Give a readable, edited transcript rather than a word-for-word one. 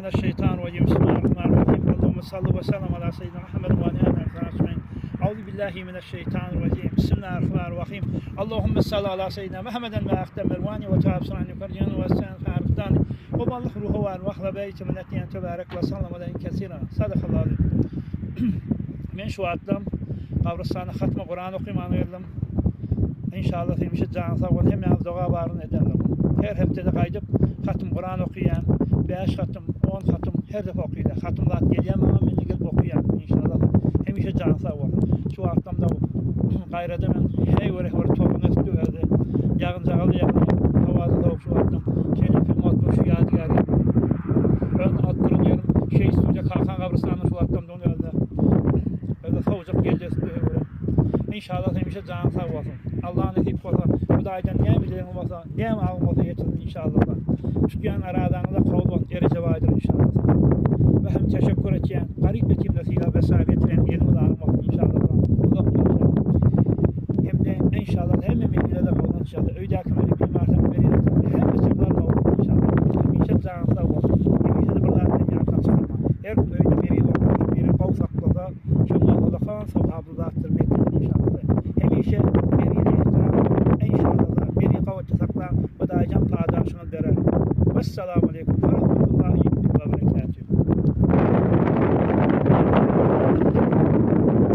Euzubillahimineşşeytanirracim. Bismillahirrahmanirrahim. Allahümme salli ve sellem ala seyyidina Muhammed ve aleyhi ve sellem. Euzubillahimineşşeytanirracim. Bismillahirrahmanirrahim. Allahümme salli ala seyyidina Muhammeden ve akdem mervani ve taabsın anni karciyanu ve sen farıqtani ve ballık ruhu var ve ahla beyti minetiyen tebarek ve sallam aleyhi kesira. Sadakallahu. Men şu atlam Qabristan'a hatma Kur'an okuyman geldim. İnşallah demişiz canı sağ ol. Hemen dua varın edelim. Her haftada kaydıp hatım Kur'an okuyan, 5 hatım, 10 hatım her defa okuyla. Hatımlar geliyor ama ben gelip okuyan inşallah. Hemişe canı sağ ol. Şu atlamda gayrede ben hey öyle topun üstü verdi. Yağın cağalı havada da şu atlam. Kendi film attım şu yadigarı. Ben attırın yerim. Şey suya kalkan Qabristan'ın şu atlamda onu verdi. Öyle savcak geldi böyle. İnşallah hemişe canı sağ olsun. Allah'ın nasip olsa, bu da aydan ne bileyim olsa, ne alım olsa yetsin inşallah. Çıkan aradanıza kavul var, derece vardır inşallah. Ve hem teşekkür edeceğim, garip bir kimlesiyle vesaire getiren yerimiz alım olsun inşallah. Uzak inşallah. Hem de inşallah hem emeğiyle de kavul inşallah. Öyle akımeli bir martaba verilir. Hem de çablar kavul inşallah. Hemişe canı sağ olsun. Hemişe de buralardan yaktan çıkarma. Her gün öyle biri olur, biri kavul saklasa, şunlar ola kalan sabahı attırmak inşallah. Hemişe bir yıkavacı saklan ve da aycan paydaşını verer. Vesselamu aleyküm.